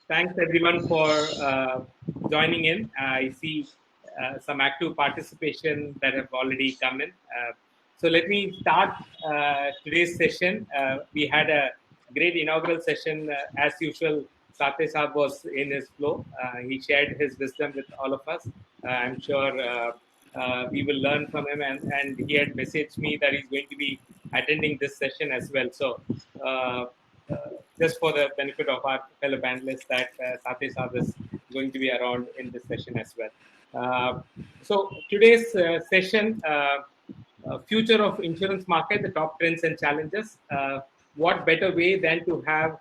Thanks everyone for joining in. I see some active participation that have already come in. So let me start today's session. We had a great inaugural session. As usual, Satya Saab was in his flow. He shared his wisdom with all of us. I'm sure we will learn from him. And he had messaged me that he's going to be attending this session as well. So just for the benefit of our fellow panelists, that Satya Saab is going to be around in this session as well. So today's session, future of insurance market, the top trends and challenges. What better way than to have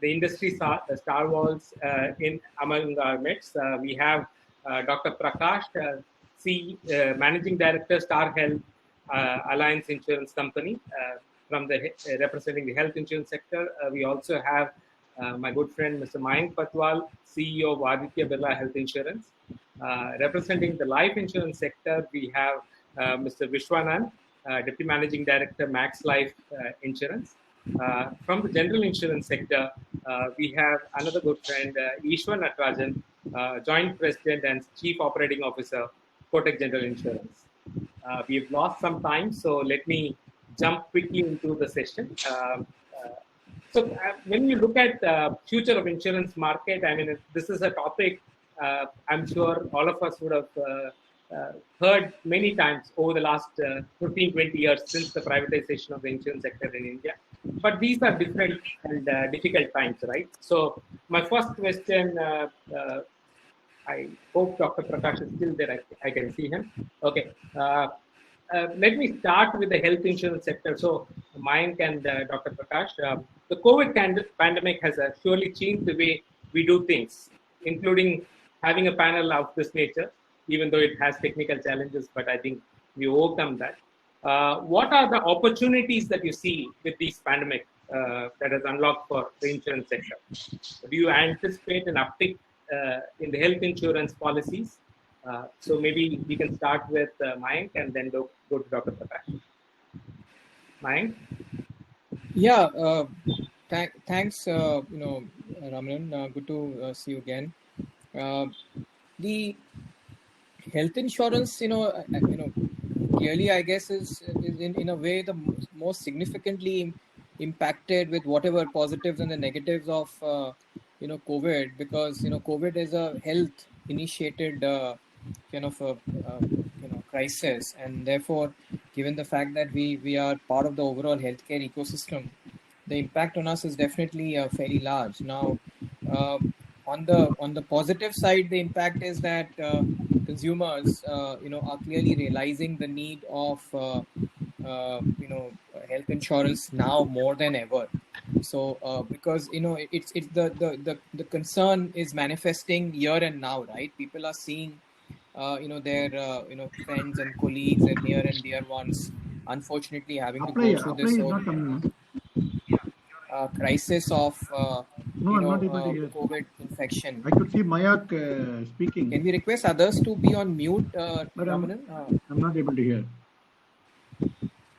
the industry stalwarts in among our midst? We have Dr. Prakash, Managing Director, Star Health Alliance Insurance Company, from the representing the health insurance sector. We also have my good friend Mr. Mayank Bathwal, CEO of Aditya Birla Health Insurance. Representing the life insurance sector, we have Mr. Viswanand, Deputy Managing Director, Max Life Insurance. From the general insurance sector, we have another good friend, Eswaranatrajan, Joint President and Chief Operating Officer, Kotak General Insurance. We've lost some time, so let me jump quickly into the session. So when you look at future of insurance market, I mean, this is a topic I'm sure all of us would have heard many times over the last 15, 20 years since the privatization of the insurance sector in India. But these are different and difficult times, right? So my first question, I hope Dr. Prakash is still there. I can see him. Okay. Let me start with the health insurance sector. So, Mayank and Dr. Prakash, the COVID pandemic has surely changed the way we do things, including having a panel of this nature, even though it has technical challenges, but I think we overcome that. What are the opportunities that you see with this pandemic that has unlocked for the insurance sector? Do you anticipate an uptick in the health insurance policies? So maybe we can start with Mayank and then go to Dr. Prakash. Mayank? Yeah, thanks, Ramanan. Good to see you again. The health insurance, clearly, I guess, is in a way the most significantly impacted with whatever positives and the negatives of, COVID, because, COVID is a health initiated crisis, and therefore, given the fact that we are part of the overall healthcare ecosystem, the impact on us is definitely fairly large. Now, on the positive side, the impact is that consumers, are clearly realizing the need of health insurance now more than ever. So because it's the concern is manifesting here and now, right? People are seeing their friends and colleagues and near and dear ones unfortunately having to go through this whole crisis of COVID infection. I could see Mayank speaking. Can we request others to be on mute, Ramanan? I'm not able to hear.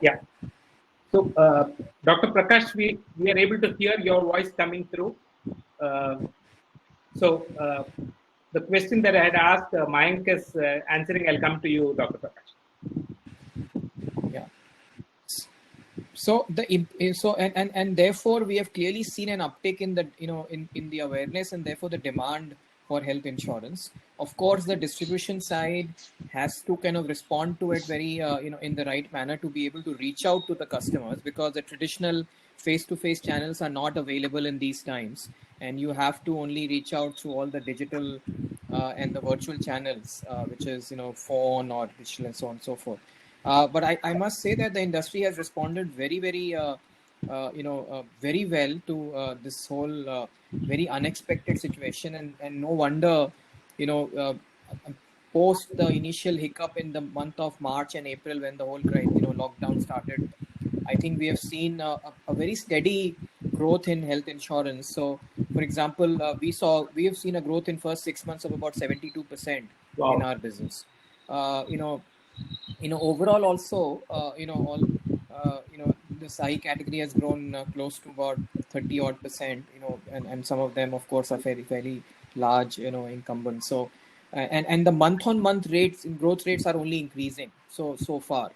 Yeah. So, Dr. Prakash, we are able to hear your voice coming through. The question that I had asked, Mayank is answering. I'll come to you, Dr. Prakash. Yeah. So therefore we have clearly seen an uptick in the in the awareness and therefore the demand for health insurance. Of course, the distribution side has to kind of respond to it very in the right manner to be able to reach out to the customers, because the traditional face-to-face channels are not available in these times, and you have to only reach out through all the digital and the virtual channels, which is phone or digital and so on and so forth. But I must say that the industry has responded very, very very well to this whole very unexpected situation, and no wonder post the initial hiccup in the month of March and April when the whole lockdown started, I think we have seen a very steady growth in health insurance. So, for example, we have seen a growth in first 6 months of about 72% Wow. in our business. Overall also, the SAI category has grown close to about 30 odd percent, and some of them, of course, are fairly large, incumbents. So, and the month-on-month growth rates are only increasing so far.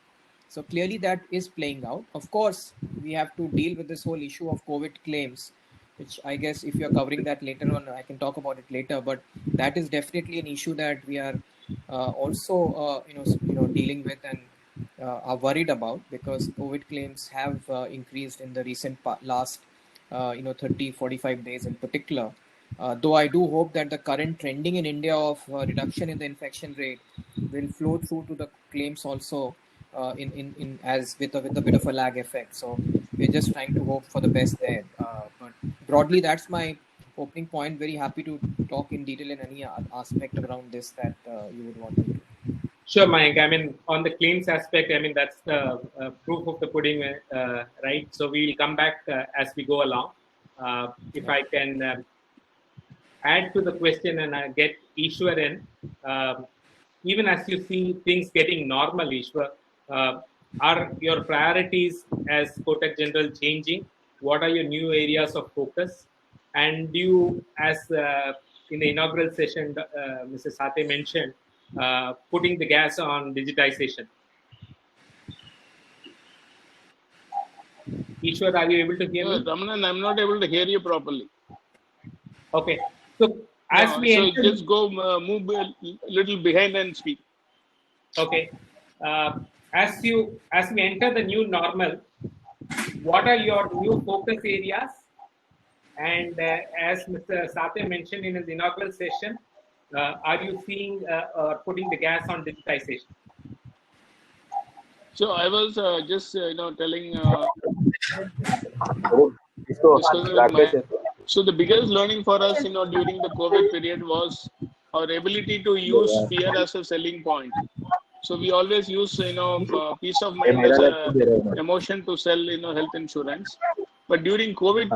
So clearly that is playing out. Of course, we have to deal with this whole issue of COVID claims, which I guess if you're covering that later on, I can talk about it later. But that is definitely an issue that we are also, dealing with and are worried about, because COVID claims have increased in the recent last, 30, 45 days in particular. Though I do hope that the current trending in India of reduction in the infection rate will flow through to the claims also, in as with a bit of a lag effect. So we're just trying to hope for the best there. But broadly, that's my opening point. Very happy to talk in detail in any aspect around this that you would want me to. Sure, Mayank. I mean, on the claims aspect, I mean, that's the proof of the pudding, right? So we will come back as we go along. If I can add to the question and get Ishwar in, even as you see things getting normal, Ishwar, are your priorities as Kotak General changing? What are your new areas of focus? And do you, as in the inaugural session, Mr. Sathe mentioned, putting the gas on digitization? Ishwar, are you able to hear me? Ramanan, I'm not able to hear you properly. Okay. So as we enter, just go move a little behind and speak. Okay. As we enter the new normal, what are your new focus areas? And as Mr. Sathe mentioned in his inaugural session, are you seeing or putting the gas on digitization? So I was just telling. So the biggest learning for us, during the COVID period was our ability to use fear as a selling point. So we always use, peace of mind as an emotion to sell, health insurance. But during COVID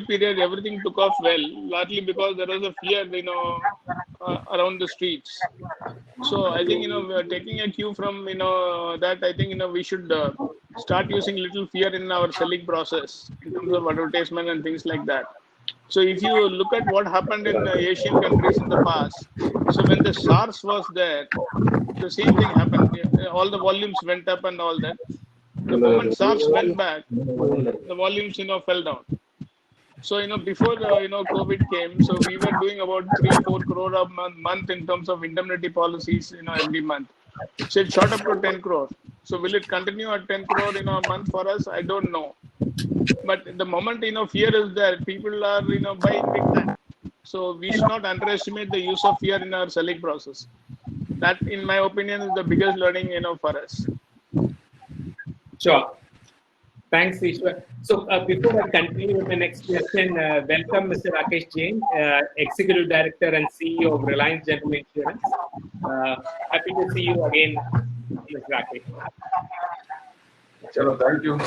period, everything took off well, largely because there was a fear, around the streets. So I think, we are taking a cue from, that I think, we should start using little fear in our selling process in terms of advertisement and things like that. So if you look at what happened in Asian countries in the past, so when the SARS was there, the same thing happened. All the volumes went up and all that. The moment SARS went back, the volumes, fell down. So, before, COVID came, so we were doing about 3-4 crore a month in terms of indemnity policies, every month. So it shot up to 10 crore. So will it continue at 10 crore, a month for us? I don't know. But the moment, fear is there, people are, buying big time. So we should not underestimate the use of fear in our selling process. That, in my opinion, is the biggest learning, for us. Sure. Thanks, Ishwar. So before I continue with the next question, welcome Mr. Rakesh Jain, Executive Director and CEO of Reliance General Insurance. Happy to see you again, Mr. Rakesh. Chalo,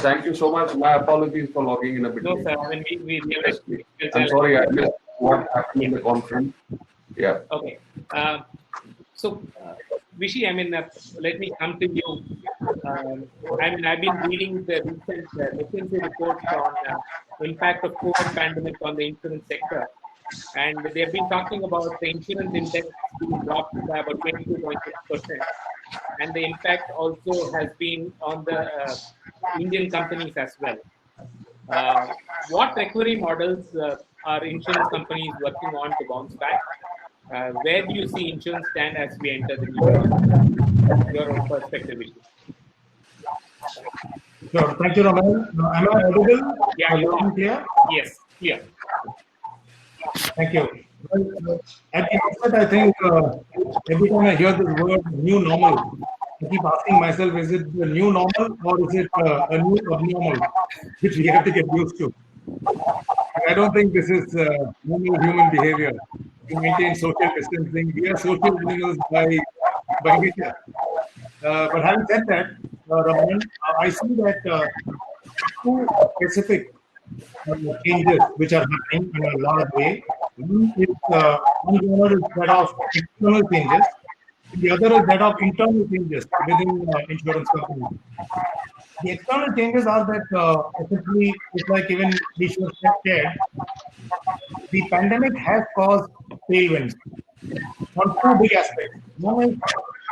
thank you so much. My apologies for logging in a bit. No, sir. I mean, I'm sorry, I missed what happened in the conference. Yeah. Okay. So, Vishy, I mean, let me come to you. I mean, I've been reading the recent McKinsey reports on impact of COVID pandemic on the insurance sector, and they've been talking about the insurance index being dropped by about 22.6%, and the impact also has been on the Indian companies as well. What recovery models are insurance companies working on to bounce back? Where do you see insurance stand as we enter the new year? Your perspective, Vishy. Sure. Thank you, Ramanan. Am I audible? Yeah, you are. Clear? Yes, clear. Thank you. Well, at the outset, I think every time I hear the word new normal, I keep asking myself, is it the new normal or is it a new abnormal, which we have to get used to? I don't think this is normal human behavior. We maintain social distancing. We are social animals by nature. But having said that, Ramanan, I see that two specific changes which are happening in a large way. One is that of external changes, the other is that of internal changes within insurance companies. The external changes are that essentially, it's like even Vishwa said, the pandemic has caused tailwinds on two big aspects. One is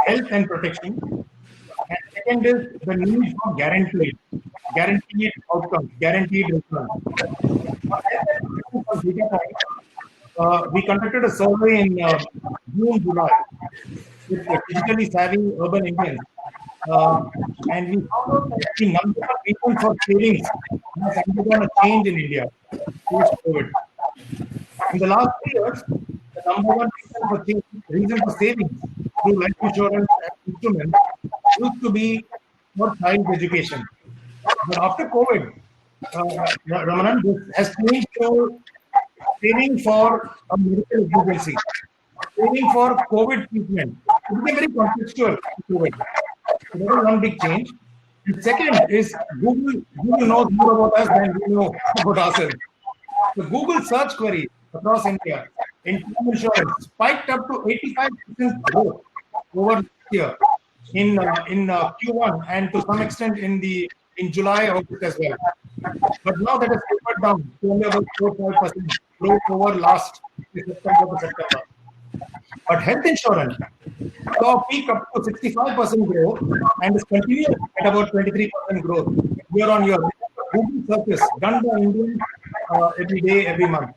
health and protection, and second is the need for guaranteed outcomes, guaranteed returns. We conducted a survey in June, July with digitally savvy urban Indians. And we found out that the number of people for savings has undergone a change in India post-COVID. In the last 3 years, the number one reason for savings through life insurance instruments used to be for child education. But after COVID, Ramanan, this has changed to saving for a medical emergency, saving for COVID treatment. It became very contextual to COVID. So that is one big change. The second is Google knows more about us than we know about ourselves. The Google search query across India in term insurance spiked up to 85% growth over this year in Q1 and to some extent in July, August as well. But now that has tapered down to only about 4-5% growth over last September to September. But health insurance saw a peak up to 65% growth and is continuing at about 23% growth year on year. Google searches done by Indians every day, every month.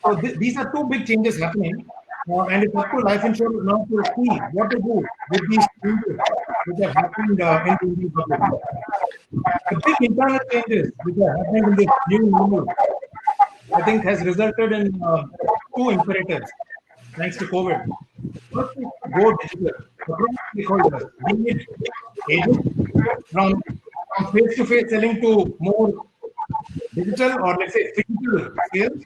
So these are two big changes happening, and it's up to life insurance now to see what to do with these changes which have happened in the Indian public. The big internal changes which are happening in this new normal, I think, has resulted in two imperatives thanks to COVID. First is go digital. Stakeholders, be it agents from face-to-face selling to more digital or let's say physical sales.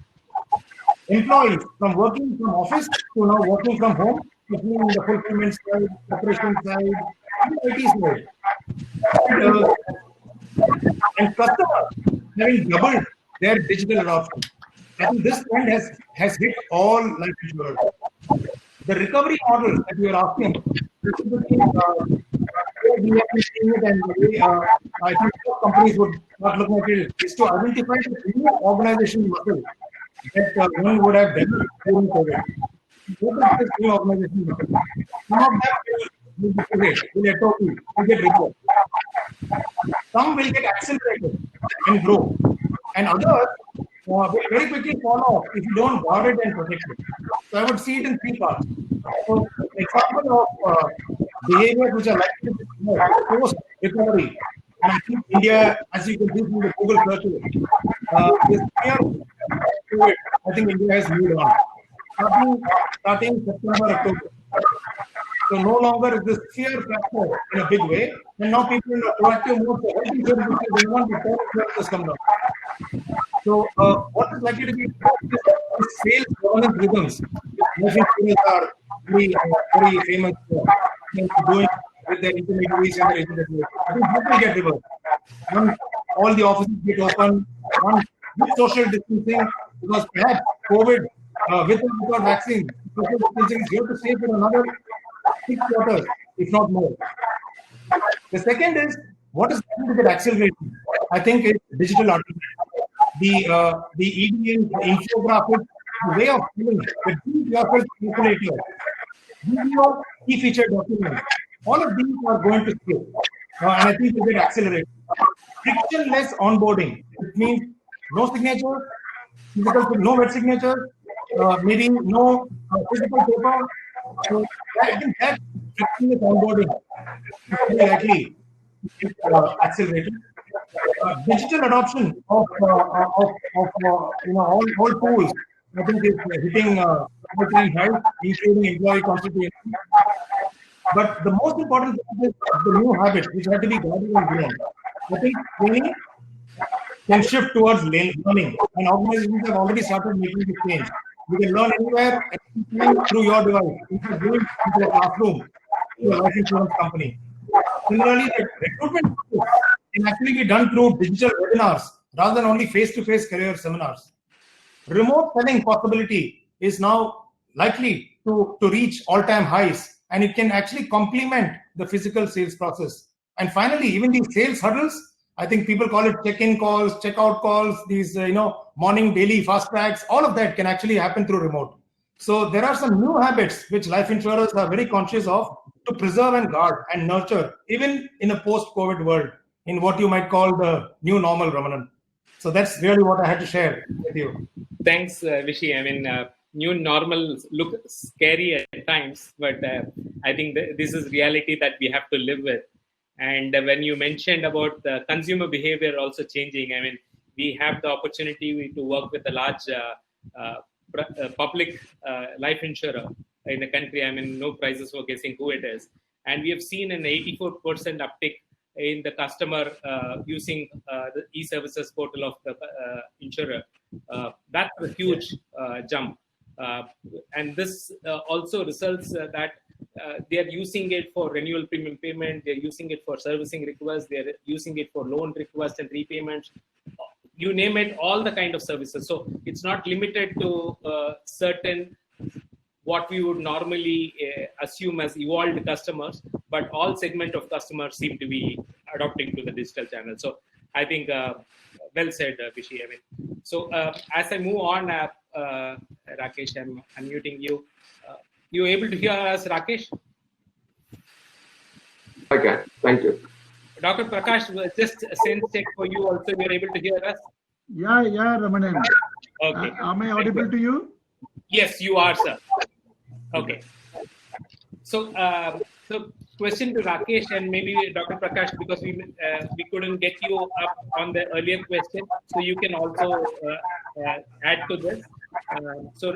Employees from working from office to now working from home, including the fulfillment side, operation side, and IT side. And customers having doubled their digital adoption. I think this trend has hit all life insurers. The recovery model that you are asking, this is the thing, we have been seeing it, and the way I think companies would not look at it, is to identify the new organization model that one would have done during COVID. What is this new organization model? Some of them will be great, will get replaced. Some will get accelerated and grow, and others will very quickly fall off if you don't guard it and protect it. So I would see it in three parts. So, example of behaviors which are likely to be post recovery, and I think India, as you can see from the Google searches, is near to it. I think India has moved on. Starting September, October. So no longer is this fear factor in a big way, and now people in a proactive mode for health insurance because they want to insurance come down. So what is likely to be is sales governance rhythms. Life insurers are very famous for doing with their intermediaries and their intermediaries. I think that will get reversed. Once all the offices get open, once with social distancing, because perhaps COVID, with or without vaccine, social distancing is here to stay for another 6 quarters, if not more. The second is what is going to get accelerated. I think it's digital artificial. The EDN, the infographic, the way of selling, the do-it-yourself calculator, video key feature documents, all of these are going to scale. And I think they get accelerated. Frictionless onboarding. It means no signature, no wet signature, maybe no physical paper. So I think that frictionless onboarding is very likely to get accelerated. Digital adoption of all tools, I think is hitting all-time highs, including employee constituency. But the most important thing is the new habit, which had to be guided and grown. I think training can shift towards learning, and organizations have already started making this change. You can learn anywhere through your device, instead of going into a classroom to a life insurance company. Similarly, the recruitment can actually be done through digital webinars rather than only face-to-face career seminars. Remote selling possibility is now likely to reach all-time highs, and it can actually complement the physical sales process. And finally, even these sales hurdles, I think people call it check-in calls, check-out calls, these morning daily fast tracks, all of that can actually happen through remote. So there are some new habits which life insurers are very conscious of to preserve and guard and nurture, even in a post-COVID world, in what you might call the new normal, Ramanan. So that's really what I had to share with you. Thanks, Vishy. I mean, new normal look scary at times, but I think this is reality that we have to live with. And when you mentioned about the consumer behavior also changing, I mean, we have the opportunity to work with a large public life insurer in the country. I mean, no prizes for guessing who it is. And we have seen an 84% uptick in the customer using the e-services portal of the insurer. That's a huge jump. And this also results that they are using it for renewal premium payment, they're using it for servicing requests, they're using it for loan requests and repayments. You name it, all the kind of services. So it's not limited to certain what we would normally assume as evolved customers, but all segment of customers seem to be adopting to the digital channel. So I think well said, Vishy. I mean, so as I move on, Rakesh, I'm unmuting you. You able to hear us, Rakesh? I can. Thank you. Dr. Prakash, just a sense check for you also. You're able to hear us? Yeah, Ramanan. Okay. Am I audible to you? Yes, you are, sir. Okay. So, question to Rakesh and maybe Dr. Prakash, because we couldn't get you up on the earlier question, so you can also add to this. So,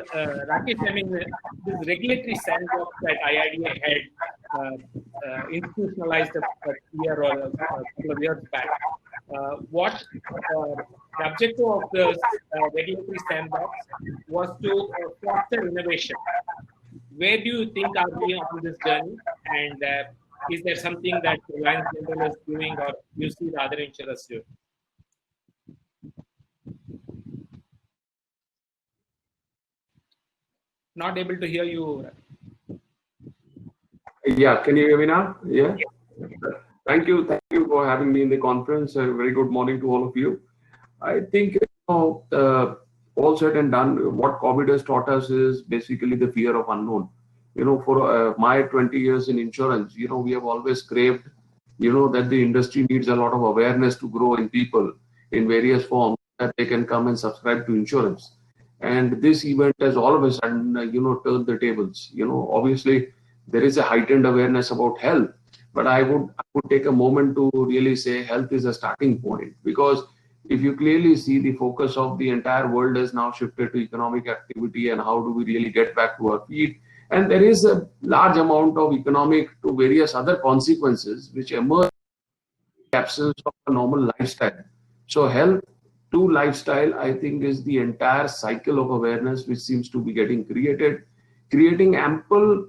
Rakesh, I mean, this regulatory sandbox that IRDA had institutionalized a year or a couple of years back. What the objective of the regulatory sandbox was to foster innovation. Where do you think are we on this journey? And is there something that Reliance is doing, or you see the other insurers doing? Not able to hear you. Yeah, can you hear me now? Yeah. Thank you for having me in the conference. A very good morning to all of you. I think all said and done, what COVID has taught us is basically the fear of unknown. For my 20 years in insurance, we have always craved, that the industry needs a lot of awareness to grow in people in various forms, that they can come and subscribe to insurance. And this event has all of a sudden, turned the tables. Obviously, there is a heightened awareness about health, but I would take a moment to really say health is a starting point, because if you clearly see, the focus of the entire world has now shifted to economic activity and how do we really get back to our feet. And there is a large amount of economic to various other consequences which emerge in the absence of a normal lifestyle. So health to lifestyle, I think, is the entire cycle of awareness which seems to be getting created, creating ample,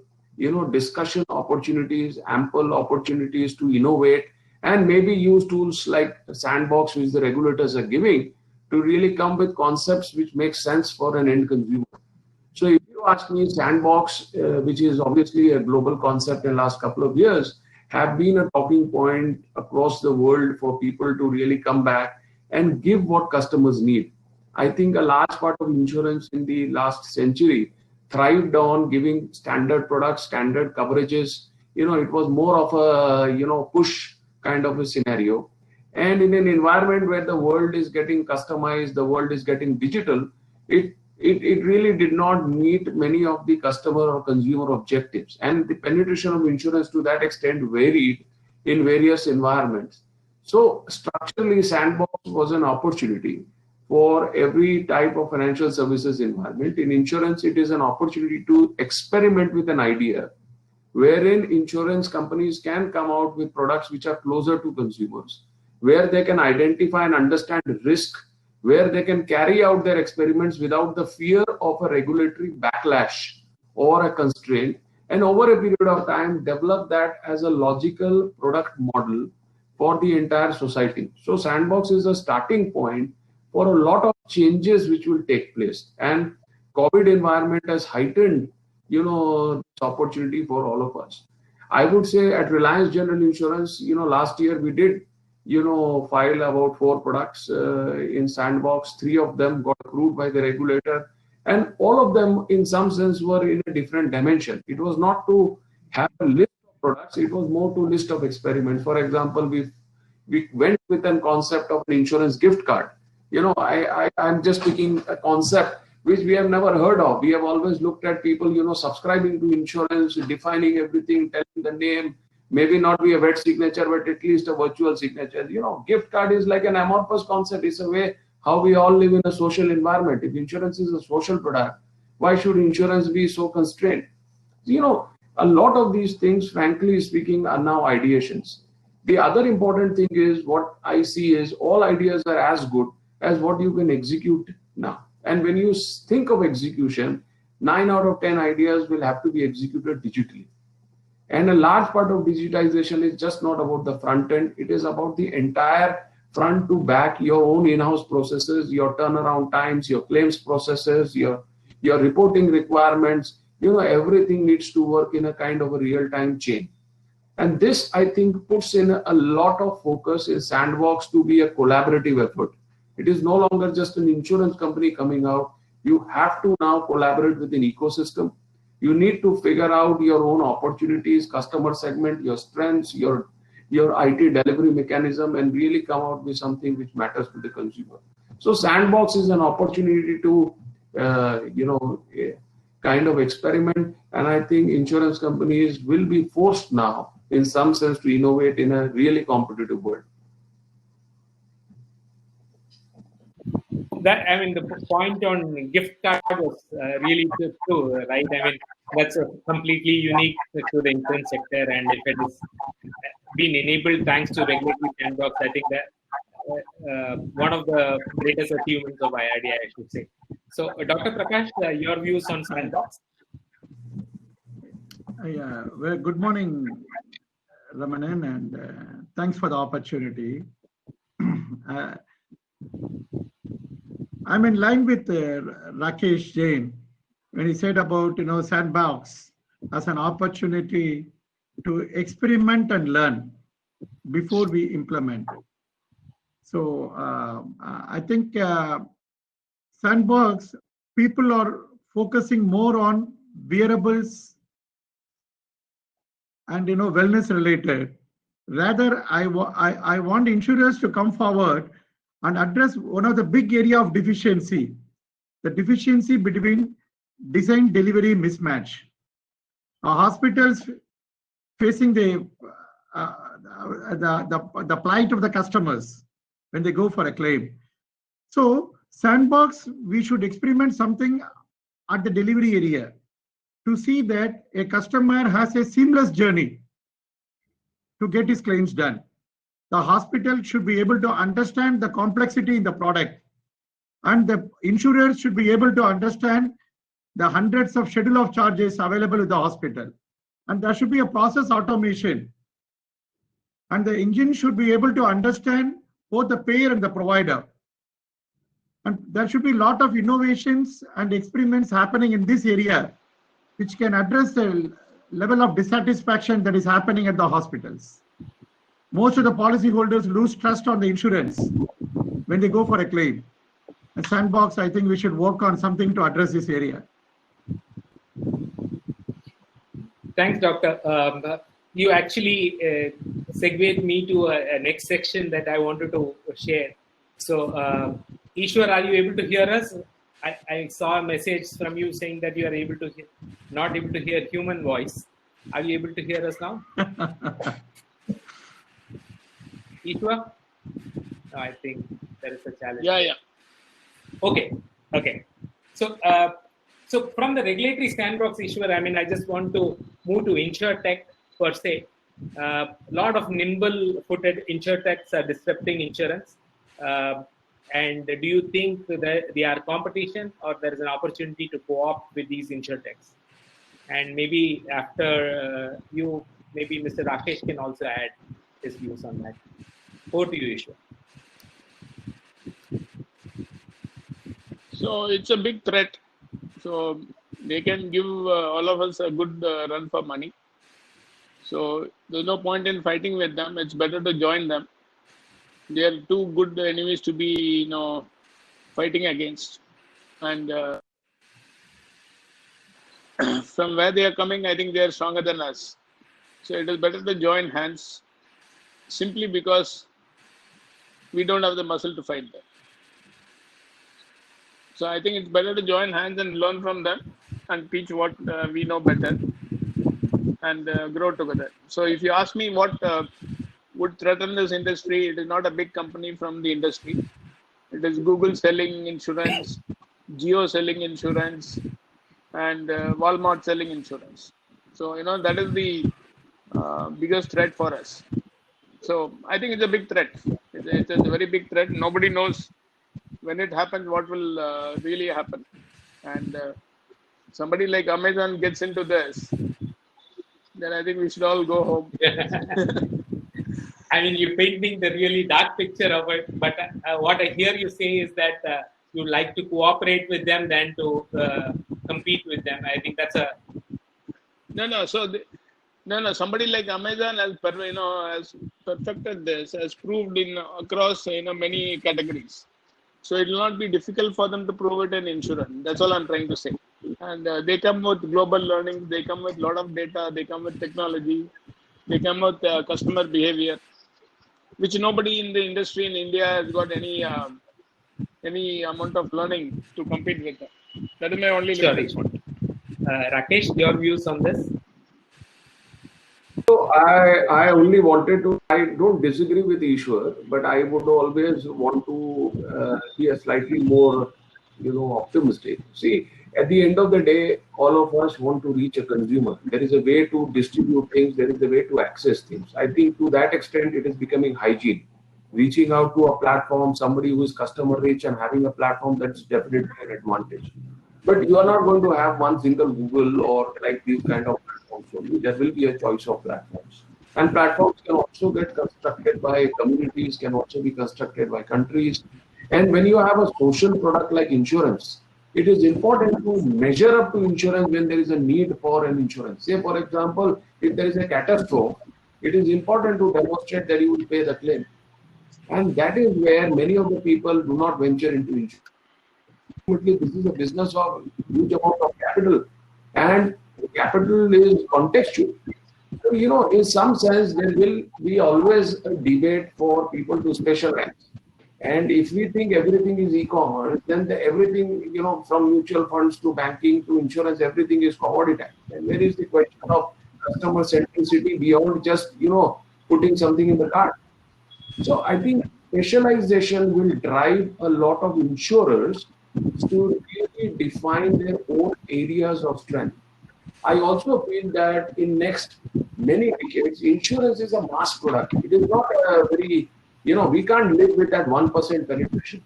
discussion opportunities, ample opportunities to innovate, and maybe use tools like Sandbox, which the regulators are giving, to really come with concepts which make sense for an end consumer. So if you ask me, Sandbox, which is obviously a global concept in the last couple of years, have been a talking point across the world for people to really come back and give what customers need. I think a large part of insurance in the last century thrived on giving standard products, standard coverages. It was more of a, push kind of a scenario. And in an environment where the world is getting customized, the world is getting digital, it really did not meet many of the customer or consumer objectives. And the penetration of insurance to that extent varied in various environments. So structurally, Sandbox was an opportunity for every type of financial services environment. In insurance, it is an opportunity to experiment with an idea wherein insurance companies can come out with products which are closer to consumers, where they can identify and understand risk, where they can carry out their experiments without the fear of a regulatory backlash or a constraint, and over a period of time develop that as a logical product model for the entire society. So Sandbox is a starting point for a lot of changes which will take place. And COVID environment has heightened, this opportunity for all of us. I would say at Reliance General Insurance, last year we did, file about 4 products in sandbox. 3 of them got approved by the regulator, and all of them in some sense were in a different dimension. It was not to have a list of products, it was more to list of experiments. For example, we went with a concept of an insurance gift card. I'm just picking a concept which we have never heard of. We have always looked at people, subscribing to insurance, defining everything, telling the name, maybe not be a wet signature, but at least a virtual signature. Gift card is like an amorphous concept. It's a way how we all live in a social environment. If insurance is a social product, why should insurance be so constrained? A lot of these things, frankly speaking, are now ideations. The other important thing is what I see is all ideas are as good as what you can execute now. And when you think of execution, 9 out of 10 ideas will have to be executed digitally. And a large part of digitization is just not about the front end. It is about the entire front to back, your own in-house processes, your turnaround times, your claims processes, your reporting requirements. Everything needs to work in a kind of a real-time chain. And this, I think, puts in a lot of focus in Sandbox to be a collaborative effort. It is no longer just an insurance company coming out. You have to now collaborate with an ecosystem. You need to figure out your own opportunities, customer segment, your strengths, your IT delivery mechanism, and really come out with something which matters to the consumer. So Sandbox is an opportunity to, kind of experiment. And I think insurance companies will be forced now, in some sense, to innovate in a really competitive world. The point on gift card was really true, right? That's completely unique to the insurance sector, and if it is been enabled thanks to regulatory sandbox, I think that one of the greatest achievements of IRD, I should say. So, Dr. Prakash, your views on sandbox? Well, good morning, Ramanan, and thanks for the opportunity. I'm in line with Rakesh Jain when he said about sandbox as an opportunity to experiment and learn before we implement. So I think sandbox people are focusing more on wearables and wellness related. Rather, I want insurers to come forward and address one of the big area of deficiency, the deficiency between design delivery mismatch. Hospitals facing the plight of the customers when they go for a claim. So sandbox, we should experiment something at the delivery area to see that a customer has a seamless journey to get his claims done. The hospital should be able to understand the complexity in the product, and the insurers should be able to understand the hundreds of schedule of charges available with the hospital. And there should be a process automation. And the engine should be able to understand both the payer and the provider. And there should be a lot of innovations and experiments happening in this area, which can address the level of dissatisfaction that is happening at the hospitals. Most of the policyholders lose trust on the insurance when they go for a claim. A sandbox, I think we should work on something to address this area. Thanks, Doctor. You actually segued me to a next section that I wanted to share. So, Ishwar, are you able to hear us? I saw a message from you saying that you are not able to hear human voice. Are you able to hear us now? Ishwar? No, I think there is a challenge. Yeah. Okay. So from the regulatory sandbox, Ishwar, I just want to move to InsurTech per se. A lot of nimble-footed InsurTechs are disrupting insurance. And do you think that they are competition, or there is an opportunity to co-opt with these InsurTechs? And maybe after maybe Mr. Rakesh can also add his views on that. Over to you, Ishwar. So it's a big threat. So they can give all of us a good run for money. So there's no point in fighting with them. It's better to join them. They are too good enemies to be, fighting against. And from where they are coming, I think they are stronger than us. So it is better to join hands simply because we don't have the muscle to fight them. So I think it's better to join hands and learn from them and teach what we know better and grow together. So if you ask me what would threaten this industry, it is not a big company from the industry. It is Google selling insurance, Jio selling insurance, and Walmart selling insurance. So, that is the biggest threat for us. So I think it's a big threat. It's a very big threat. Nobody knows when it happens what will really happen. And somebody like Amazon gets into this, then I think we should all go home. I mean, you're painting the really dark picture of it. But what I hear you say is that you like to cooperate with them than to compete with them. I think that's a... No. So, somebody like Amazon has perfected this, has proved across many categories. So it will not be difficult for them to prove it in insurance. That's all I'm trying to say. And they come with global learning. They come with a lot of data. They come with technology. They come with customer behavior, which nobody in the industry in India has got any amount of learning to compete with them. That is my only limited point. Rakesh, your views on this? So I only wanted to, I don't disagree with Ishwar, but I would always want to be a slightly more, optimistic. See, at the end of the day, all of us want to reach a consumer. There is a way to distribute things. There is a way to access things. I think to that extent, it is becoming hygiene. Reaching out to a platform, somebody who is customer rich and having a platform, that's definitely an advantage. But you are not going to have one single Google or like these kind of platforms only. There will be a choice of platforms. And platforms can also get constructed by communities, can also be constructed by countries. And when you have a social product like insurance, it is important to measure up to insurance when there is a need for an insurance. Say, for example, if there is a catastrophe, it is important to demonstrate that you will pay the claim. And that is where many of the people do not venture into insurance. Ultimately, this is a business of huge amount of capital, and capital is contextual. So, in some sense, there will be always a debate for people to specialize. And if we think everything is e-commerce, then everything, from mutual funds to banking to insurance, everything is commoditized. And where is the question of customer centricity beyond just, putting something in the cart? So I think specialization will drive a lot of insurers to really define their own areas of strength. I also feel that in next many decades, insurance is a mass product. It is not a very, we can't live with that 1% penetration.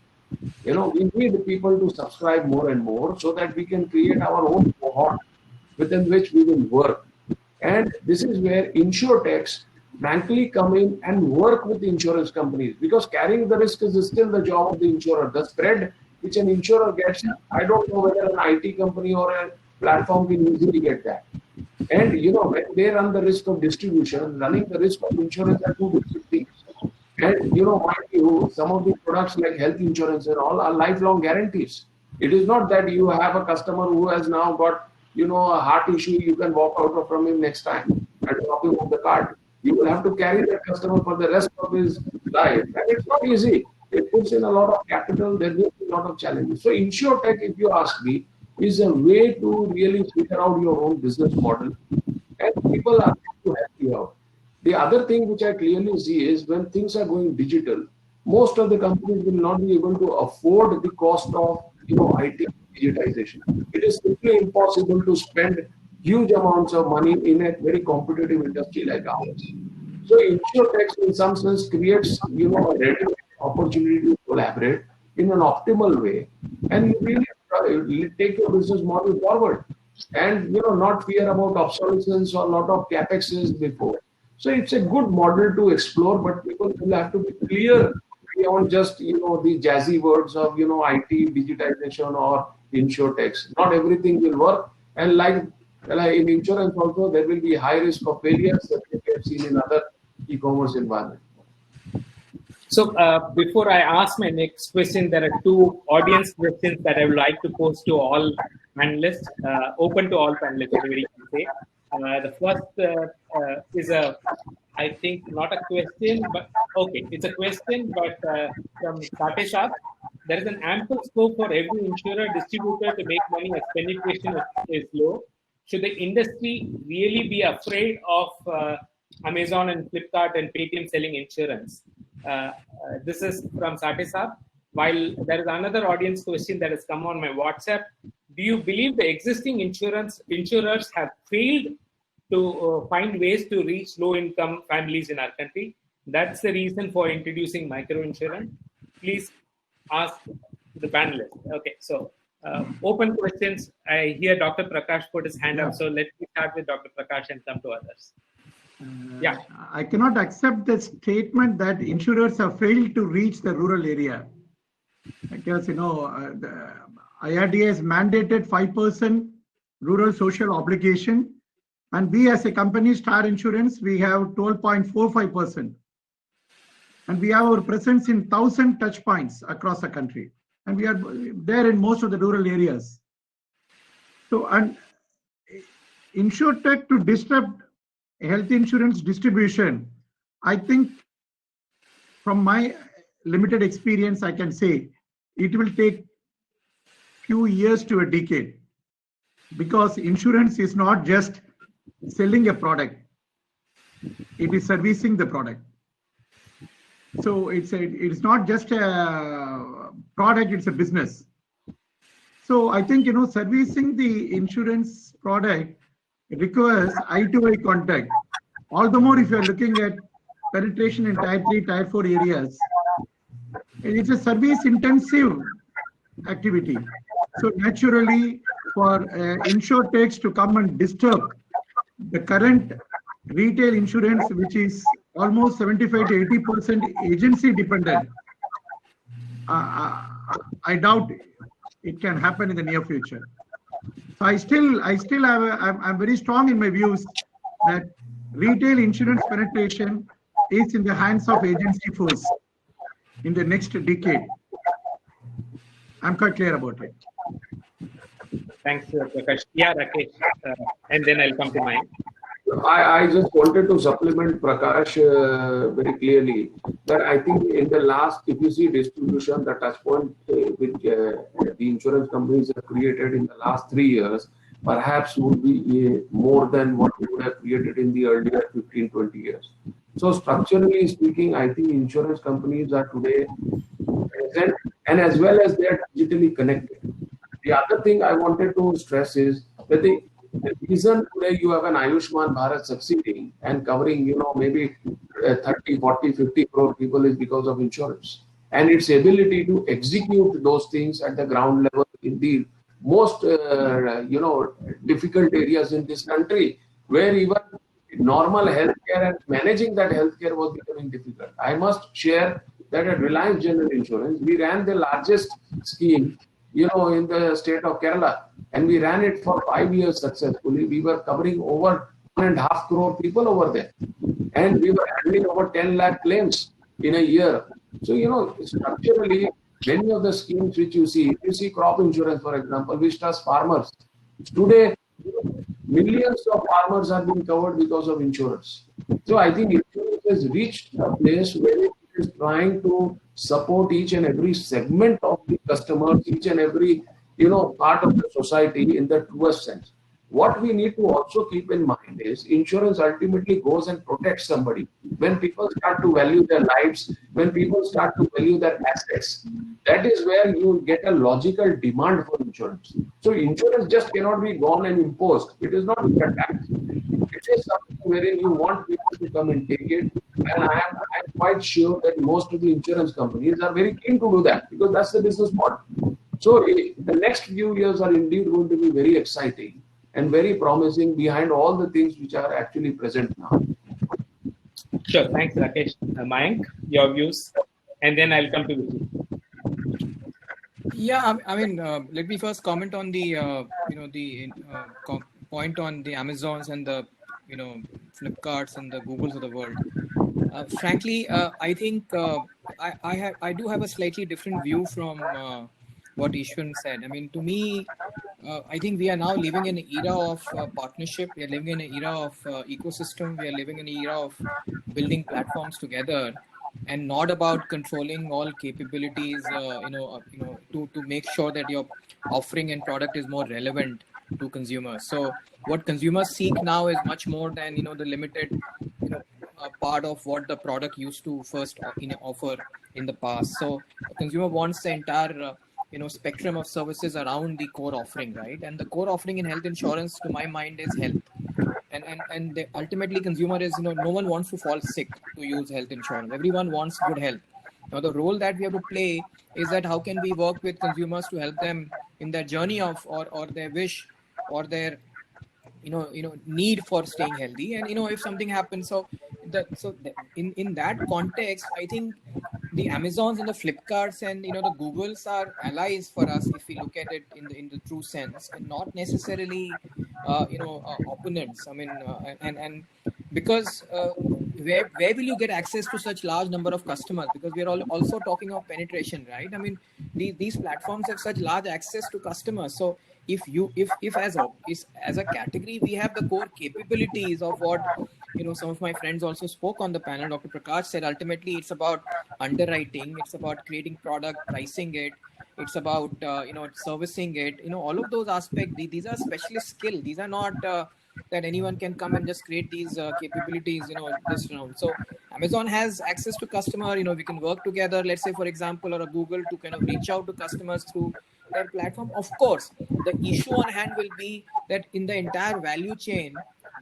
We need people to subscribe more and more so that we can create our own cohort within which we will work. And this is where insurtechs frankly come in and work with the insurance companies, because carrying the risk is still the job of the insurer. The spread which an insurer gets, I don't know whether an IT company or a platform can easily get that. And when they run the risk of distribution, running the risk of insurance are two different things. And mind you, some of the products like health insurance and all are lifelong guarantees. It is not that you have a customer who has now got a heart issue, you can walk out from him next time and drop him off the card. You will have to carry that customer for the rest of his life. And it's not easy. It puts in a lot of capital. There will be a lot of challenges. So InsurTech, if you ask me, is a way to really figure out your own business model. And people are to help you out. The other thing which I clearly see is when things are going digital, most of the companies will not be able to afford the cost of IT digitization. It is simply impossible to spend huge amounts of money in a very competitive industry like ours. So InsurTech in some sense creates a ready opportunity to collaborate in an optimal way, and you really take your business model forward, and not fear about obsolescence or a lot of capexes before. So it's a good model to explore, but people will have to be clear beyond just the jazzy words of IT digitization or InsurTechs. Not everything will work, and like Well, in insurance also, there will be high risk of failures that we have seen in other e-commerce environment. So before I ask my next question, there are two audience questions that I would like to pose to all panelists, open to all panelists, everybody can say. The first is I think not a question, but okay, it's a question, but from Rakesh. There is an ample scope for every insurer distributor to make money as penetration is low. Should the industry really be afraid of Amazon and Flipkart and Paytm selling insurance? This is from Satisab. While there is another audience question that has come on my WhatsApp. Do you believe the existing insurers have failed to find ways to reach low-income families in our country? That's the reason for introducing micro-insurance. Please ask the panelists. Okay, so open questions. I hear Dr. Prakash put his hand up, so let me start with Dr. Prakash and come to others. I cannot accept the statement that insurers have failed to reach the rural area, because the IRDA has mandated 5% rural social obligation, and we as a company, Star Insurance, we have 12.45%, and we have our presence in 1,000 touch points across the country, and we are there in most of the rural areas. So, and InsurTech to disrupt health insurance distribution, I think from my limited experience, I can say it will take few years to a decade, because insurance is not just selling a product, it is servicing the product. So it's not just a product, it's a business. So I think servicing the insurance product requires eye-to-eye contact. All the more if you are looking at penetration in Tier 3, Tier 4 areas. It's a service-intensive activity. So naturally, for InsurTechs to come and disturb the current retail insurance, which is almost 75 to 80% agency dependent, I doubt it can happen in the near future. So I still have I'm very strong in my views that retail insurance penetration is in the hands of agency force in the next decade. I'm quite clear about it. Thanks, Prakash. Yeah, Rakesh, and then I'll come to mine. I just wanted to supplement Prakash very clearly that I think in the last, if you see distribution, the touch point which the insurance companies have created in the last 3 years, perhaps would be more than what we would have created in the earlier 15, 20 years. So structurally speaking, I think insurance companies are today present, and as well as they are digitally connected. The other thing I wanted to stress is that the reason today you have an Ayushman Bharat succeeding and covering, maybe 30, 40, 50 crore people is because of insurance and its ability to execute those things at the ground level in the most, difficult areas in this country, where even normal healthcare and managing that healthcare was becoming difficult. I must share that at Reliance General Insurance, we ran the largest scheme in the state of Kerala, and we ran it for 5 years successfully. We were covering over 1.5 crore people over there, and we were handling over 10 lakh claims in a year. So, structurally, many of the schemes which you see crop insurance, for example, which does farmers. Today, millions of farmers are being covered because of insurance. So I think insurance has reached a place where it is trying to support each and every segment of the customers, each and every part of the society in the truest sense. What we need to also keep in mind is insurance ultimately goes and protects somebody. When people start to value their lives, when people start to value their assets, that is where you get a logical demand for insurance. So insurance just cannot be gone and imposed. It is not a tax. It is something wherein you want people to come and take it. And I'm quite sure that most of the insurance companies are very keen to do that, because that's the business model. So the next few years are indeed going to be very exciting and very promising behind all the things which are actually present now. Sure, thanks, Rakesh. Mayank, your views, and then I'll come to you. Yeah, I mean, let me first comment on the point on the Amazons and the Flipkarts and the Googles of the world. Frankly, I think I do have a slightly different view from what Ishwan said. I mean, to me, I think we are now living in an era of partnership. We are living in an era of ecosystem. We are living in an era of building platforms together, and not about controlling all capabilities. To make sure that your offering and product is more relevant to consumers. So what consumers seek now is much more than the limited part of what the product used to first offer in the past. So a consumer wants the entire spectrum of services around the core offering, right? And the core offering in health insurance, to my mind, is health. And ultimately, consumer is no one wants to fall sick to use health insurance. Everyone wants good health. Now the role that we have to play is that how can we work with consumers to help them in their journey of or their wish or their need for staying healthy. And if something happens, in that context, I think the Amazons and the Flipkarts and the Googles are allies for us if we look at it in the true sense, and not necessarily opponents. I mean, and because where will you get access to such large number of customers? Because we are also talking of penetration, right? I mean, these platforms have such large access to customers. So if as a category we have the core capabilities of what some of my friends also spoke on the panel. Dr. Prakash said ultimately it's about underwriting, it's about creating product, pricing it, it's about servicing it, all of those aspects. These are specialist skill. These are not that anyone can come and just create these capabilities this round. So Amazon has access to customer. We can work together, let's say for example, or a Google, to kind of reach out to customers through their platform. Of course, the issue on hand will be that in the entire value chain,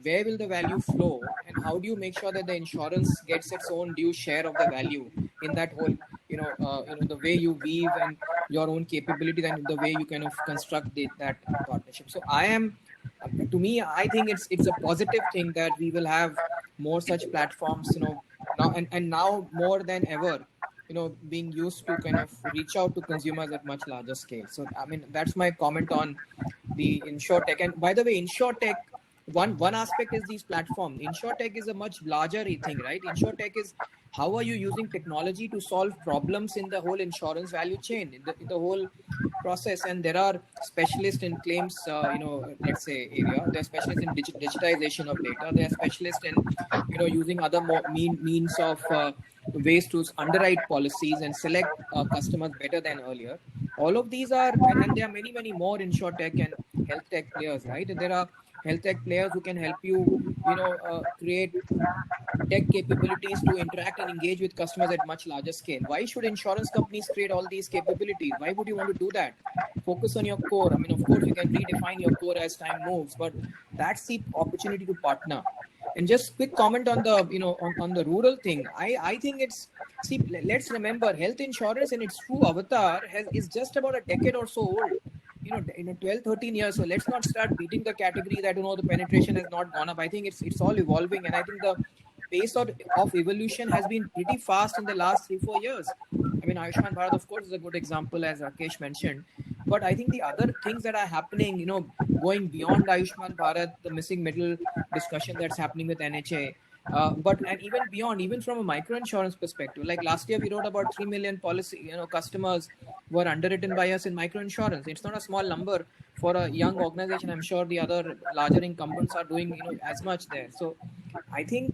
where will the value flow, and how do you make sure that the insurance gets its own due share of the value in that whole the way you weave and your own capabilities and the way you kind of construct that partnership. So to me, I think it's a positive thing that we will have more such platforms now, and now more than ever being used to kind of reach out to consumers at much larger scale. So I mean, that's my comment on the InsurTech. And by the way, InsurTech, one aspect is these platforms. InsurTech is a much larger thing, right? InsurTech is how are you using technology to solve problems in the whole insurance value chain, in the whole process. And there are specialists in claims, let's say area. There are specialists in digitization of data. There are specialists in, using other means of ways to underwrite policies and select customers better than earlier. All of these are, and there are many, many more InsurTech and health tech players, right? And there are health tech players who can help you, create tech capabilities to interact and engage with customers at much larger scale. Why should insurance companies create all these capabilities? Why would you want to do that? Focus on your core. I mean, of course, you can redefine your core as time moves, but that's the opportunity to partner. And just quick comment on the, on the rural thing. I think let's remember, health insurance in its true avatar is just about a decade or so old. 12, 13 years. So let's not start beating the category that, the penetration has not gone up. I think it's all evolving. And I think the pace of evolution has been pretty fast in the last 3-4 years. I mean, Ayushman Bharat, of course, is a good example, as Rakesh mentioned. But I think the other things that are happening, going beyond Ayushman Bharat, the missing middle discussion that's happening with NHA, and even beyond, even from a microinsurance perspective, like last year we wrote about 3 million policy, customers were underwritten by us in microinsurance. It's not a small number for a young organization. I'm sure the other larger incumbents are doing, as much there. So I think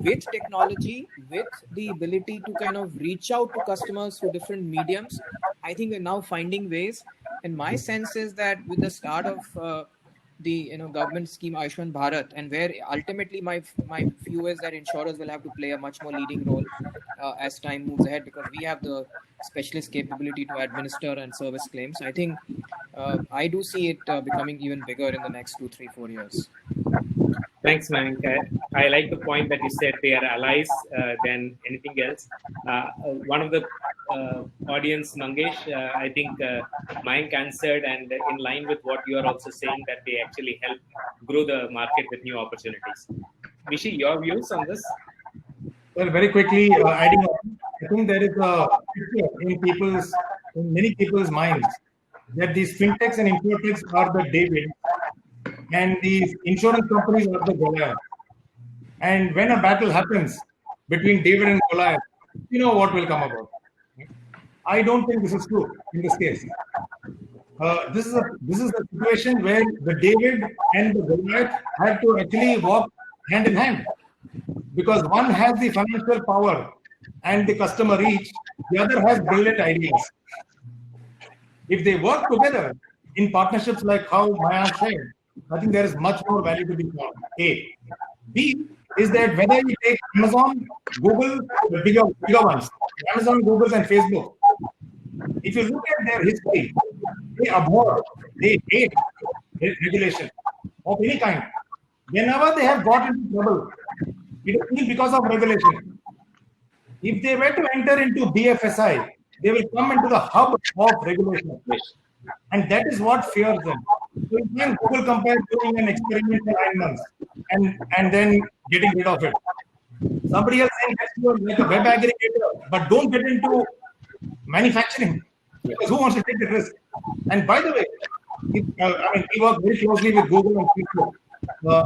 with technology, with the ability to kind of reach out to customers through different mediums, I think we're now finding ways. And my sense is that with the start of the government scheme Ayushman Bharat, and where ultimately my view is that insurers will have to play a much more leading role as time moves ahead, because we have the specialist capability to administer and service claims. I think I do see it becoming even bigger in the next 2, 3, 4 years. Thanks, Mayank. I like the point that you said they are allies than anything else. One of the audience, Mangesh, I think Mayank answered, and in line with what you are also saying, that they actually help grow the market with new opportunities. Vishi, your views on this? Well, very quickly, adding on, I think there is a picture in many people's minds that these fintechs and insurtechs are the David, and the insurance companies are the Goliath. And when a battle happens between David and Goliath, you know what will come about. I don't think this is true in this case. This is a situation where the David and the Goliath had to actually walk hand in hand, because one has the financial power and the customer reach, the other has brilliant ideas. If they work together in partnerships like how Mayank said, I think there is much more value to be found. A. B is that whether you take Amazon, Google, the bigger ones, Amazon, Google, and Facebook, if you look at their history, they abhor, they hate regulation of any kind. Whenever they have got into trouble, it is only because of regulation. If they were to enter into BFSI, they will come into the hub of regulation. And that is what fears them. So you can Google compare doing an experiment for 9 months and then getting rid of it. Somebody else saying let's make a web aggregator, but don't get into manufacturing, because who wants to take the risk? And by the way, we work very closely with Google and Facebook,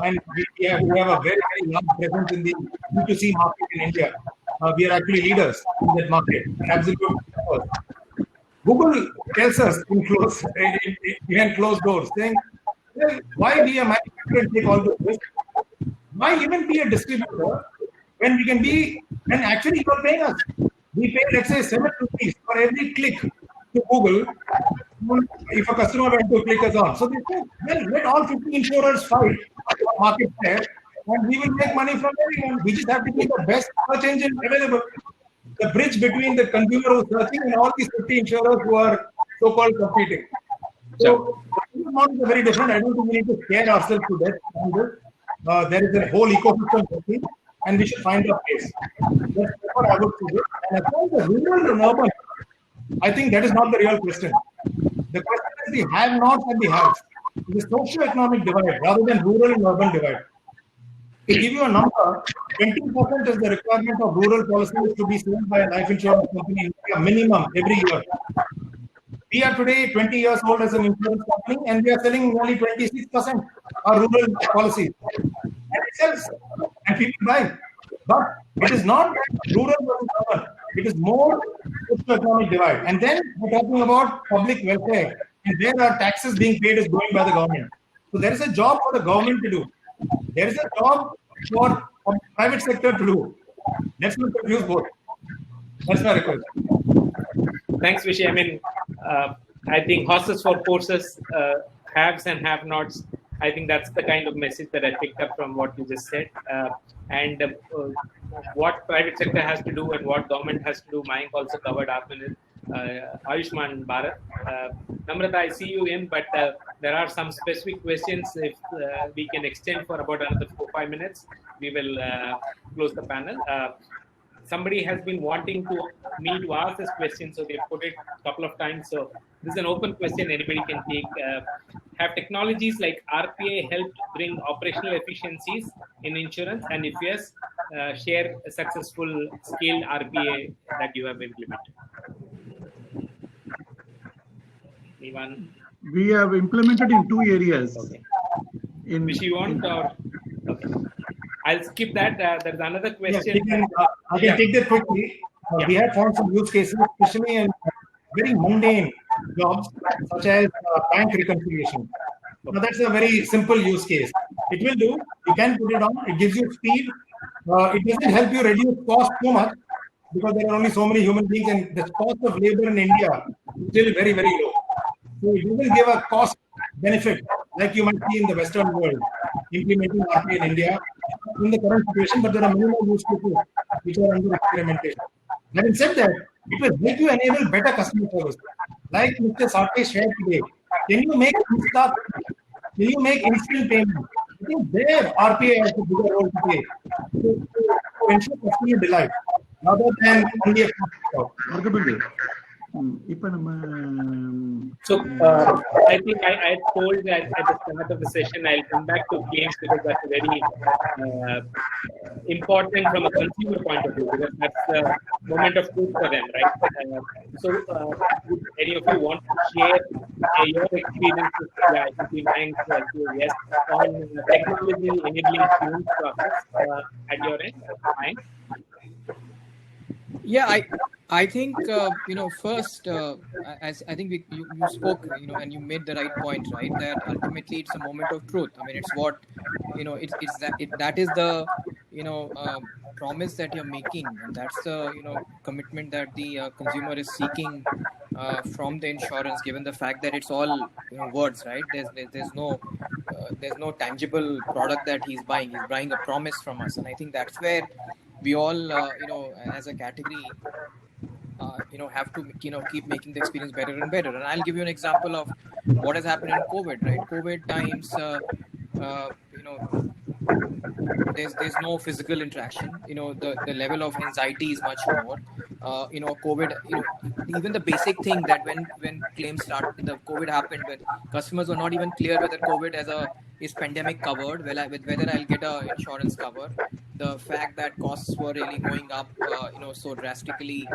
and we have a very, very large presence in the B2C market in India. We are actually leaders in that market, absolute. Google tells us behind closed doors, saying, well, why be a manufacturer and take all the risk? Why even be a distributor when we can be, and actually you are paying us. We pay, let's say, 7 rupees for every click to Google if a customer went to click us on. So they say, well, let all 50 insurers fight for market share and we will make money from everyone. We just have to be the best search engine available. The bridge between the consumer who's searching and all these 50 insurers who are so-called competing. So this model is very different. I don't think we need to scare ourselves to death on this. There is a whole ecosystem working, and we should find a place. That's what I would say. And as far as the rural and urban, I think that is not the real question. The question is the have-nots and the haves. The socio-economic divide rather than rural and urban divide. To give you a number, 20% is the requirement of rural policies to be sold by a life insurance company in India minimum every year. We are today 20 years old as an insurance company, and we are selling nearly 26% our rural policies. And it sells, and people buy. But it is not rural versus urban. It is more socio-economic divide. And then we're talking about public welfare, and where our taxes being paid is going by the government. So there is a job for the government to do. There is a job for private sector to do. Let's not confuse both. That's my request. Thanks, Vishy. I mean, I think horses for courses, haves and have-nots. I think that's the kind of message that I picked up from what you just said. And what private sector has to do and what government has to do, Mayank also covered up in it. Ayushman Bharat. Namrata, I see you in, but there are some specific questions. If we can extend for about another 4-5 minutes, we will close the panel. Somebody has been wanting me to ask this question, so they put it a couple of times. So this is an open question anybody can take. Have technologies like RPA helped bring operational efficiencies in insurance? And if yes, share a successful scaled RPA that you have implemented. Anyone? We have implemented in 2 areas. Okay. Which you want? Or okay. I'll skip that. There's another question. Yeah, I can take that quickly. We have found some use cases, especially in very mundane jobs, such as bank reconciliation. Now, that's a very simple use case. It will do. You can put it on. It gives you speed. It doesn't help you reduce cost too much, because there are only so many human beings, and the cost of labor in India is still very, very low. So it doesn't give a cost benefit like you might see in the Western world implementing RPA in India in the current situation, but there are minimal use cases which are under experimentation. Having said that, it will help you enable better customer service. Like Mr. Rakesh shared today, can you make instant payment? I think there RPA has a bigger role to play to ensure customer delight rather than only a cost. So I think I told that at the start of the session I'll come back to claims, because that's very important from a consumer point of view, because that's the moment of truth for them, right? So if any of you want to share your experiences, yeah, it would be Mayank, yes, on technology enabling claims process at your end, Mayank? Yeah, I think first, as I think you spoke, and you made the right point, right? That ultimately it's a moment of truth. I mean, it's what it's that is the promise that you're making, and that's the commitment that the consumer is seeking from the insurance, given the fact that it's all words, right? There's no tangible product that he's buying. He's buying a promise from us, and I think that's where we all as a category have to keep making the experience better and better. And I'll give you an example of what has happened in COVID, right? COVID times, there's no physical interaction. The level of anxiety is much more. COVID, even the basic thing that when claims started, the COVID happened, when customers were not even clear whether COVID is pandemic covered, whether I'll get a insurance cover. The fact that costs were really going up, so drastically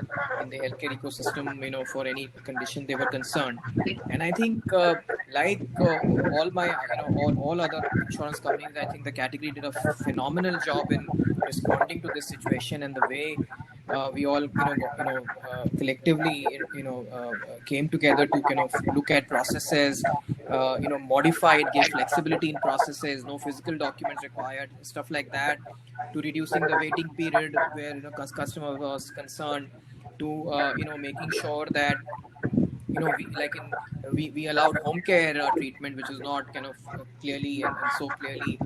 in the healthcare ecosystem, for any condition they were concerned. And I think, all other insurance companies, I think the category did a phenomenal job in responding to this situation, and the way we all, collectively, came together to kind of look at processes, modify it, give flexibility in processes, no physical documents required, stuff like that, to reducing the waiting period where customer was concerned, to making sure that we allowed home care treatment, which is not kind of clearly and so clearly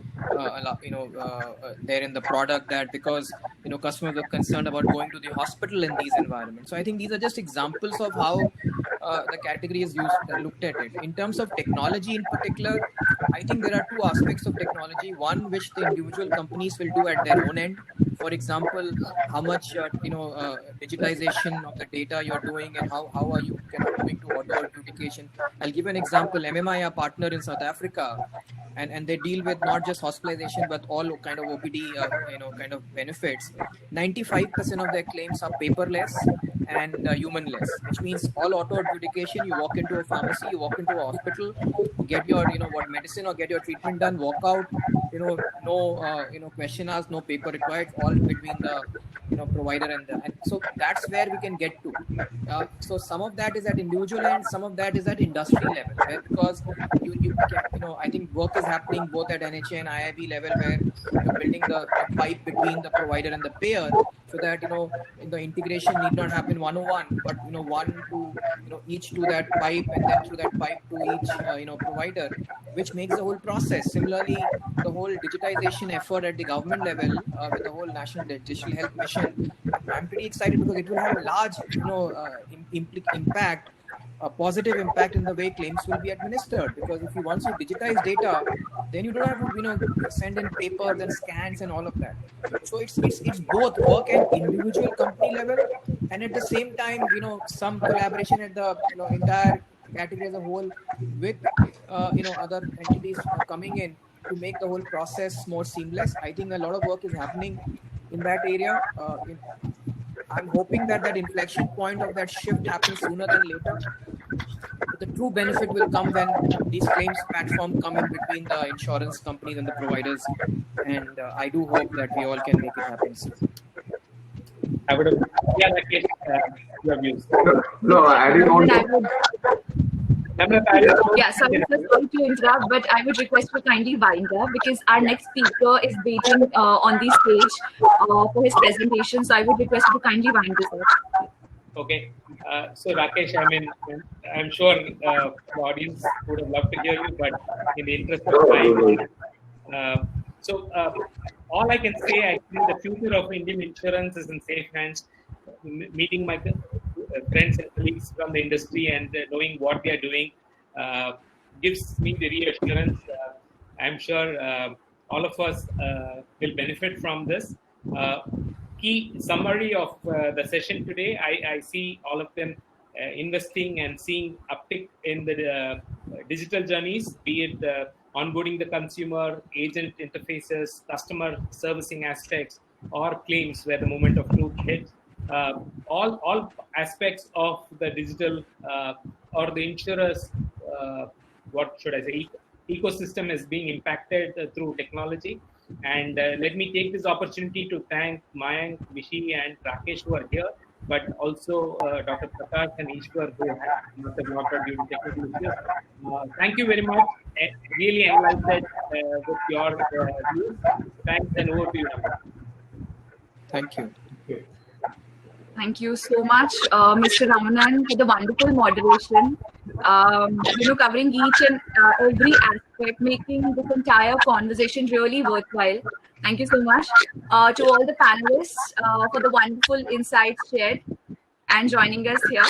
there in the product, that because customers are concerned about going to the hospital in these environments. So I think these are just examples of how the category is looked at it. In terms of technology in particular, I think there are two aspects of technology. One, which the individual companies will do at their own end. For example, how much digitization of the data you're doing, and how are you kind of moving to auto adjudication. I'll give an example. MMI, a partner in South Africa, and they deal with not just hospitalization but all kind of OPD kind of benefits. 95% of their claims are paperless and humanless, which means all auto adjudication. You walk into a pharmacy, you walk into a hospital, get your medicine or get your treatment done, walk out, no question asked, no paper required, all between the provider and so that's where we can get to. So some of that is at individual end, some of that is at industry level, right? Because you can, I think work is happening both at NHA and IIB level, where you're building the pipe between the provider and the payer, so that the integration need not happen one-on-one, but one to each to that pipe, and then through that pipe to each provider, which makes the whole process. Similarly, the whole digitization effort at the government level with the whole National Digital Health Mission, I'm pretty excited because it will have a large impact, a positive impact in the way claims will be administered. Because if you once you digitize data, then you don't have to send in papers and scans and all of that. So it's both work at individual company level, and at the same time some collaboration at the entire category as a whole with other entities coming in to make the whole process more seamless. I think a lot of work is happening in that area. I'm hoping that inflection point of that shift happens sooner than later. But the true benefit will come when these claims platforms come in between the insurance companies and the providers. And I do hope that we all can make it happen soon. I would have, Rakesh, your views. No, adding on. Yeah, sorry to interrupt, but I would request you kindly wind up, because our next speaker is waiting on the stage for his presentation. So I would request you to kindly wind this up. Okay. So Rakesh, I mean, I'm sure the audience would have loved to hear you, but in the interest of time, all I can say, actually, the future of Indian insurance is in safe hands. Meeting my friends and colleagues from the industry and knowing what they are doing gives me the reassurance. I'm sure all of us will benefit from this. Key summary of the session today, I see all of them investing and seeing uptick in the digital journeys, be it onboarding the consumer, agent interfaces, customer servicing aspects, or claims where the moment of truth hits. All aspects of the digital or the insurer's what should I say, ecosystem is being impacted through technology. And let me take this opportunity to thank Mayank, Vishi, and Rakesh who are here, but also Dr. Prakash and Ishwar who must have not due to technical issues. Thank you very much. Really enlightened with your views. Thanks, and over to you. Thank you. Thank you so much, Mr. Ramanan, for the wonderful moderation. Covering each and every aspect, making this entire conversation really worthwhile. Thank you so much to all the panelists for the wonderful insights shared and joining us here.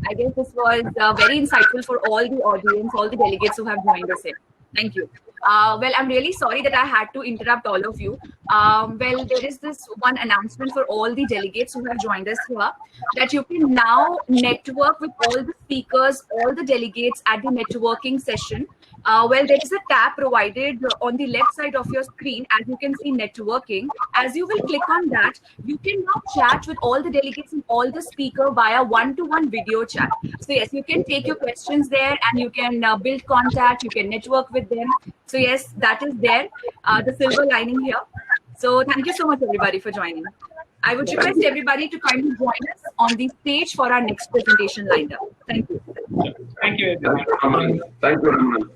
I guess this was very insightful for all the audience, all the delegates who have joined us here. Thank you. Well, I'm really sorry that I had to interrupt all of you. Well, there is this one announcement for all the delegates who have joined us here, that you can now network with all the speakers, all the delegates at the networking session. Well, there is a tab provided on the left side of your screen, as you can see networking. As you will click on that, you can now chat with all the delegates and all the speaker via one-to-one video chat. So yes, you can take your questions there and you can build contact, you can network with them. So yes, that is there, the silver lining here. So thank you so much everybody for joining. I would request everybody to kindly join us on the stage for our next presentation lined up. Thank you. Thank you, everyone. Thank you, Ramanan.